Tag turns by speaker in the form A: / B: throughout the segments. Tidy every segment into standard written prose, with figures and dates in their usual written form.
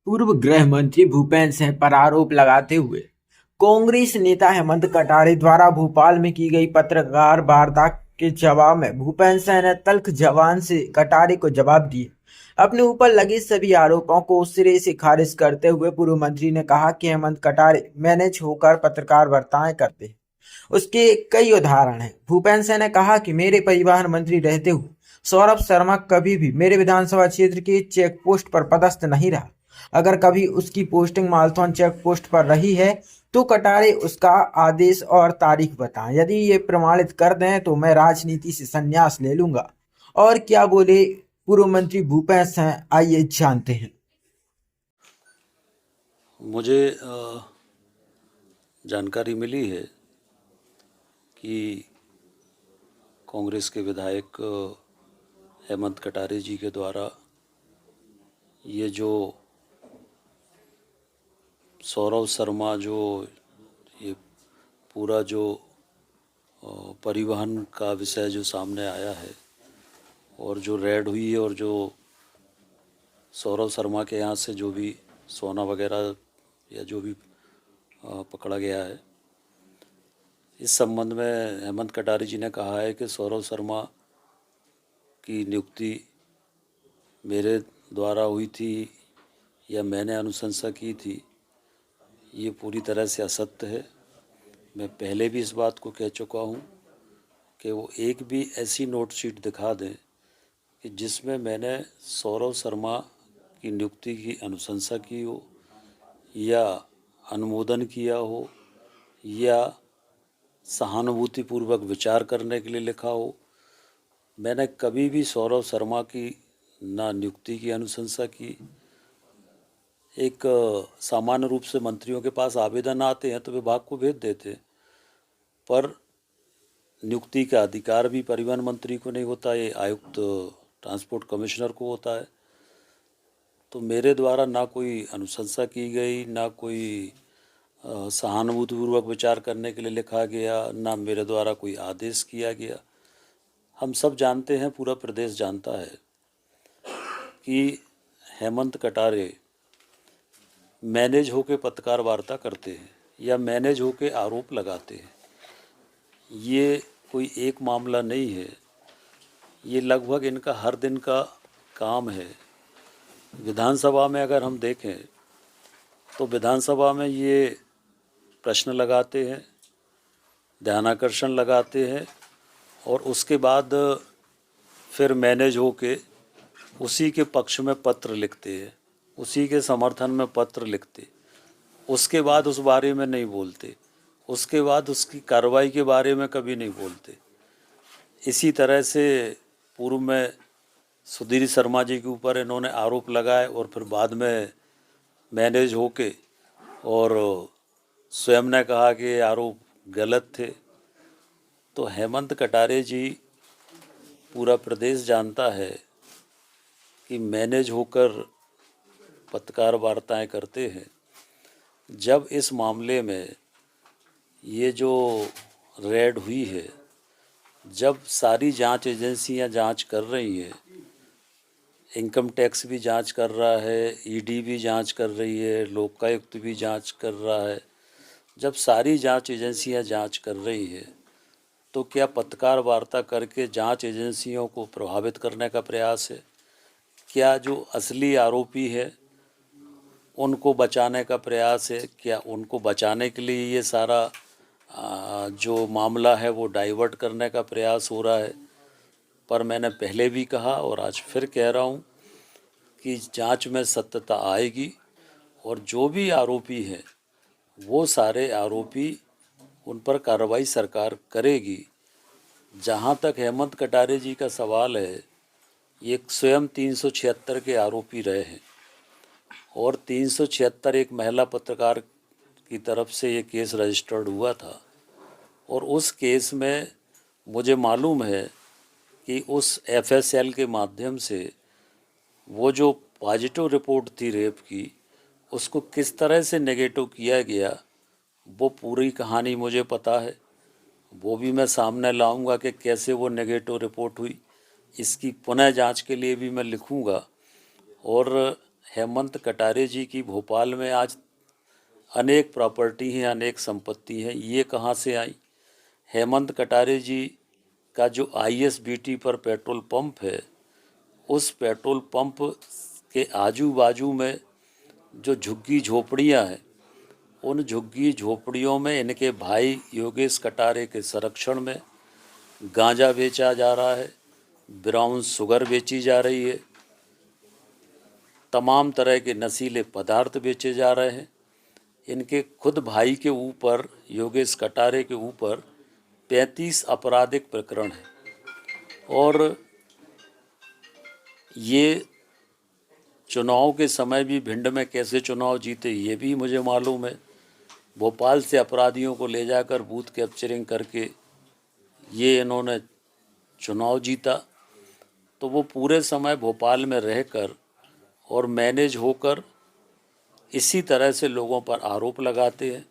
A: पूर्व गृह मंत्री भूपेंद्र सिंह पर आरोप लगाते हुए कांग्रेस नेता हेमंत कटारे द्वारा भोपाल में की गई पत्रकार वार्ता के जवाब में भूपेंद्र सिंह ने तल्ख जबान से कटारे को जवाब दिए। अपने ऊपर लगे सभी आरोपों को सिरे से खारिज करते हुए पूर्व मंत्री ने कहा कि हेमंत कटारे मैनेज होकर पत्रकार वार्ताएं करते हैं। उसके कई उदाहरण हैं। भूपेंद्र सिंह ने कहा कि मेरे परिवहन मंत्री रहते हुए सौरभ शर्मा कभी भी मेरे विधानसभा क्षेत्र के चेक पोस्ट पर पदस्थ नहीं रहा। अगर कभी उसकी पोस्टिंग मालथौन चेक पोस्ट पर रही है तो कटारे उसका आदेश और तारीख बताएं। यदि ये प्रमाणित कर दें तो मैं राजनीति से संन्यास ले लूंगा। और क्या बोले पूर्व मंत्री भूपेंद्र सिंह, आइए जानते हैं।
B: मुझे जानकारी मिली है कि कांग्रेस के विधायक हेमंत कटारे जी के द्वारा ये जो सौरभ शर्मा जो ये पूरा जो परिवहन का विषय जो सामने आया है और जो रेड हुई है और जो सौरभ शर्मा के यहाँ से जो भी सोना वगैरह या जो भी पकड़ा गया है, इस संबंध में हेमंत कटारे जी ने कहा है कि सौरभ शर्मा की नियुक्ति मेरे द्वारा हुई थी या मैंने अनुशंसा की थी, ये पूरी तरह से असत्य है। मैं पहले भी इस बात को कह चुका हूँ कि वो एक भी ऐसी नोट शीट दिखा दें कि जिसमें मैंने सौरभ शर्मा की नियुक्ति की अनुशंसा की हो या अनुमोदन किया हो या सहानुभूतिपूर्वक विचार करने के लिए लिखा हो। मैंने कभी भी सौरभ शर्मा की ना नियुक्ति की अनुशंसा की। एक सामान्य रूप से मंत्रियों के पास आवेदन आते हैं तो विभाग को भेज देते हैं, पर नियुक्ति का अधिकार भी परिवहन मंत्री को नहीं होता, ये आयुक्त ट्रांसपोर्ट कमिश्नर को होता है। तो मेरे द्वारा ना कोई अनुशंसा की गई, ना कोई सहानुभूतिपूर्वक विचार करने के लिए लिखा गया, ना मेरे द्वारा कोई आदेश किया गया। हम सब जानते हैं, पूरा प्रदेश जानता है कि हेमंत कटारे मैनेज होके पत्रकार वार्ता करते हैं या मैनेज होके आरोप लगाते हैं। ये कोई एक मामला नहीं है, ये लगभग इनका हर दिन का काम है। विधानसभा में अगर हम देखें तो विधानसभा में ये प्रश्न लगाते हैं, ध्यानाकर्षण लगाते हैं और उसके बाद फिर मैनेज होके उसी के पक्ष में पत्र लिखते हैं, उसी के समर्थन में पत्र लिखते, उसके बाद उस बारे में नहीं बोलते, उसके बाद उसकी कार्रवाई के बारे में कभी नहीं बोलते। इसी तरह से पूर्व में सुधीर शर्मा जी के ऊपर इन्होंने आरोप लगाए और फिर बाद में मैनेज होके और स्वयं ने कहा कि आरोप गलत थे। तो हेमंत कटारे जी, पूरा प्रदेश जानता है कि मैनेज होकर पत्रकार वार्ताएं करते हैं। जब इस मामले में ये जो रेड हुई है, जब सारी जांच एजेंसियां जांच कर रही हैं, इनकम टैक्स भी जांच कर रहा है, ईडी भी जांच कर रही है, लोकायुक्त भी जांच कर रहा है, जब सारी जांच एजेंसियां जांच कर रही है तो क्या पत्रकार वार्ता करके जांच एजेंसियों को प्रभावित करने का प्रयास है? क्या जो असली आरोपी है उनको बचाने का प्रयास है? क्या उनको बचाने के लिए ये सारा जो मामला है वो डाइवर्ट करने का प्रयास हो रहा है? पर मैंने पहले भी कहा और आज फिर कह रहा हूँ कि जांच में सत्यता आएगी और जो भी आरोपी हैं वो सारे आरोपी, उन पर कार्रवाई सरकार करेगी। जहाँ तक हेमंत कटारे जी का सवाल है, ये स्वयं 376 के आरोपी रहे हैं और 376 एक महिला पत्रकार की तरफ से ये केस रजिस्टर्ड हुआ था और उस केस में मुझे मालूम है कि उस एफएसएल के माध्यम से वो जो पॉजिटिव रिपोर्ट थी रेप की, उसको किस तरह से नेगेटिव किया गया, वो पूरी कहानी मुझे पता है। वो भी मैं सामने लाऊंगा कि कैसे वो नेगेटिव रिपोर्ट हुई। इसकी पुनः जांच के लिए भी मैं लिखूंगा और हेमंत कटारे जी की भोपाल में आज अनेक प्रॉपर्टी हैं, अनेक संपत्ति हैं, ये कहाँ से आई? हेमंत कटारे जी का जो ISBT पर पेट्रोल पंप है, उस पेट्रोल पंप के आजू बाजू में जो झुग्गी झोपड़ियाँ हैं, उन झुग्गी झोपड़ियों में इनके भाई योगेश कटारे के संरक्षण में गांजा बेचा जा रहा है, ब्राउन शुगर बेची जा रही है, तमाम तरह के नशीले पदार्थ बेचे जा रहे हैं। इनके खुद भाई के ऊपर, योगेश कटारे के ऊपर 35 आपराधिक प्रकरण हैं और ये चुनाव के समय भी भिंड में कैसे चुनाव जीते ये भी मुझे मालूम है। भोपाल से अपराधियों को ले जाकर बूथ कैप्चरिंग करके ये इन्होंने चुनाव जीता। तो वो पूरे समय भोपाल में रहकर और मैनेज होकर इसी तरह से लोगों पर आरोप लगाते हैं,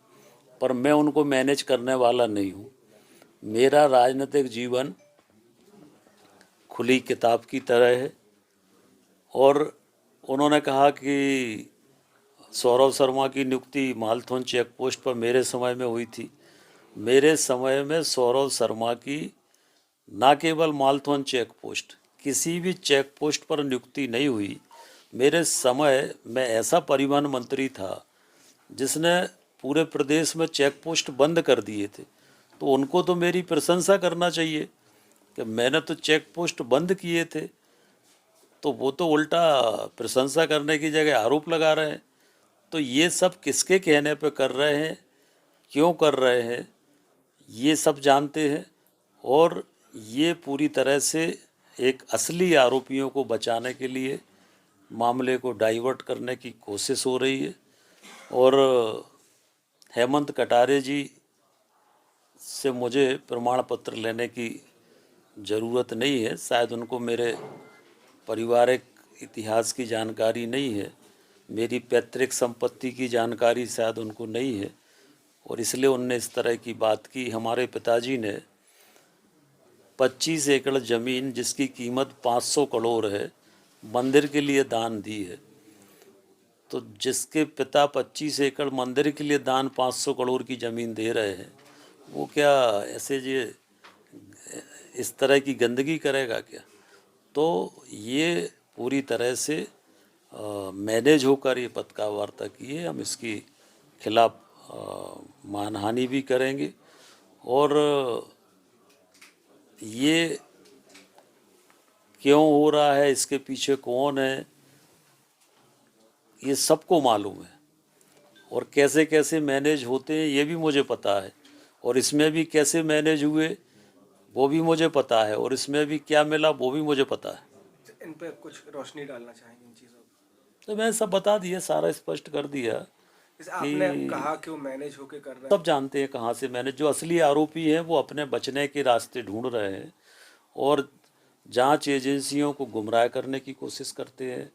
B: पर मैं उनको मैनेज करने वाला नहीं हूँ। मेरा राजनीतिक जीवन खुली किताब की तरह है। और उन्होंने कहा कि सौरभ शर्मा की नियुक्ति मालथौन चेक पोस्ट पर मेरे समय में हुई थी। मेरे समय में सौरभ शर्मा की ना केवल मालथौन चेक पोस्ट, किसी भी चेक पोस्ट पर नियुक्ति नहीं हुई। मेरे समय में ऐसा परिवहन मंत्री था जिसने पूरे प्रदेश में चेक पोस्ट बंद कर दिए थे, तो उनको तो मेरी प्रशंसा करना चाहिए कि मैंने तो चेक पोस्ट बंद किए थे। तो वो तो उल्टा प्रशंसा करने की जगह आरोप लगा रहे हैं। तो ये सब किसके कहने पे कर रहे हैं, क्यों कर रहे हैं, ये सब जानते हैं। और ये पूरी तरह से एक असली आरोपियों को बचाने के लिए मामले को डाइवर्ट करने की कोशिश हो रही है। और हेमंत कटारे जी से मुझे प्रमाण पत्र लेने की ज़रूरत नहीं है। शायद उनको मेरे पारिवारिक इतिहास की जानकारी नहीं है, मेरी पैतृक संपत्ति की जानकारी शायद उनको नहीं है, और इसलिए उनने इस तरह की बात की। हमारे पिताजी ने 25 एकड़ ज़मीन जिसकी कीमत 500 करोड़ है, मंदिर के लिए दान दी है। तो जिसके पिता 25 एकड़ मंदिर के लिए दान 500 करोड़ की ज़मीन दे रहे हैं, वो क्या ऐसे ये इस तरह की गंदगी करेगा क्या? तो ये पूरी तरह से मैनेज होकर ये पत्रकार वार्ता की है। हम इसकी खिलाफ मानहानि भी करेंगे। और ये क्यों हो रहा है, इसके पीछे कौन है, ये सबको मालूम है। और कैसे कैसे मैनेज होते हैं ये भी मुझे पता है, और इसमें भी कैसे मैनेज हुए वो भी मुझे पता है, और इसमें भी क्या मिला वो भी मुझे पता है।
C: इन पे कुछ रोशनी डालना चाहेंगे इन चीज़ों पर?
B: तो मैंने सब बता दिया, सारा स्पष्ट कर दिया
C: जैसे आपने
B: कि
C: कहा कि वो मैनेज होके कर रहे हैं,
B: सब जानते हैं कहाँ से मैंने। जो असली आरोपी हैं वो अपने बचने के रास्ते ढूंढ रहे हैं और जांच एजेंसियों को गुमराह करने की कोशिश करते हैं,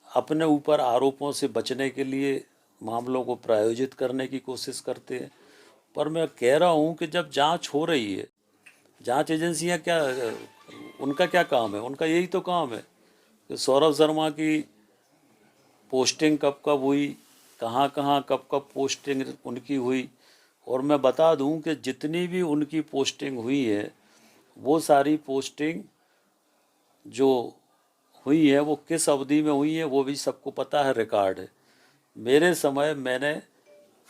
B: अपने ऊपर आरोपों से बचने के लिए मामलों को प्रायोजित करने की कोशिश करते हैं। पर मैं कह रहा हूँ कि जब जांच हो रही है, जांच एजेंसियां क्या, उनका क्या काम है? उनका यही तो काम है कि सौरभ शर्मा की पोस्टिंग कब कब हुई, कहाँ कहाँ कब कब पोस्टिंग उनकी हुई। और मैं बता दूं कि जितनी भी उनकी पोस्टिंग हुई है, वो सारी पोस्टिंग जो हुई है वो किस अवधि में हुई है वो भी सबको पता है, रिकॉर्ड है। मेरे समय मैंने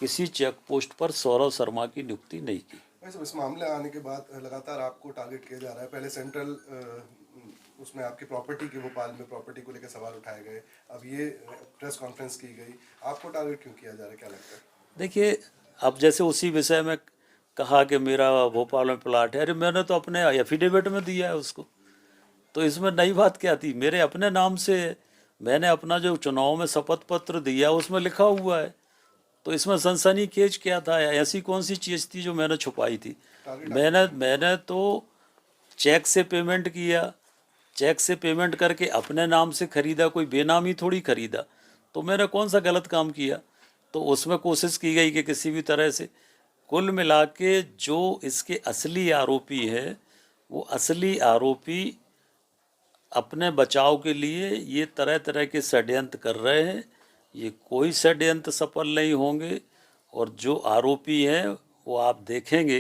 B: किसी चेक पोस्ट पर सौरभ शर्मा की नियुक्ति नहीं की।
D: वैसे इस मामले आने के बाद लगातार आपको टारगेट किया जा रहा है। पहले सेंट्रल उसमें आपकी प्रॉपर्टी की, भोपाल में प्रॉपर्टी को लेकर सवाल उठाए गए, अब ये प्रेस कॉन्फ्रेंस की गई, आपको टारगेट क्यों किया जा रहा है, क्या लगता है?
B: देखिए, अब जैसे उसी विषय में कहा कि मेरा भोपाल में प्लाट है, अरे मैंने तो अपने एफिडेविट में दिया है उसको, तो इसमें नई बात क्या थी? मेरे अपने नाम से मैंने अपना जो चुनाव में शपथ पत्र दिया उसमें लिखा हुआ है, तो इसमें सनसनीखेज क्या था? ऐसी कौन सी चीज़ थी जो मैंने छुपाई थी? मैंने तो चेक से पेमेंट किया, चेक से पेमेंट करके अपने नाम से खरीदा, कोई बेनामी थोड़ी खरीदा। तो मैंने कौन सा गलत काम किया? तो उसमें कोशिश की गई कि किसी भी तरह से, कुल मिला के जो इसके असली आरोपी है वो असली आरोपी अपने बचाव के लिए ये तरह तरह के षड्यंत्र कर रहे हैं। ये कोई षड्यंत्र सफल नहीं होंगे और जो आरोपी हैं वो आप देखेंगे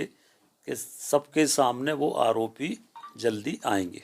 B: कि सबके सामने वो आरोपी जल्दी आएंगे।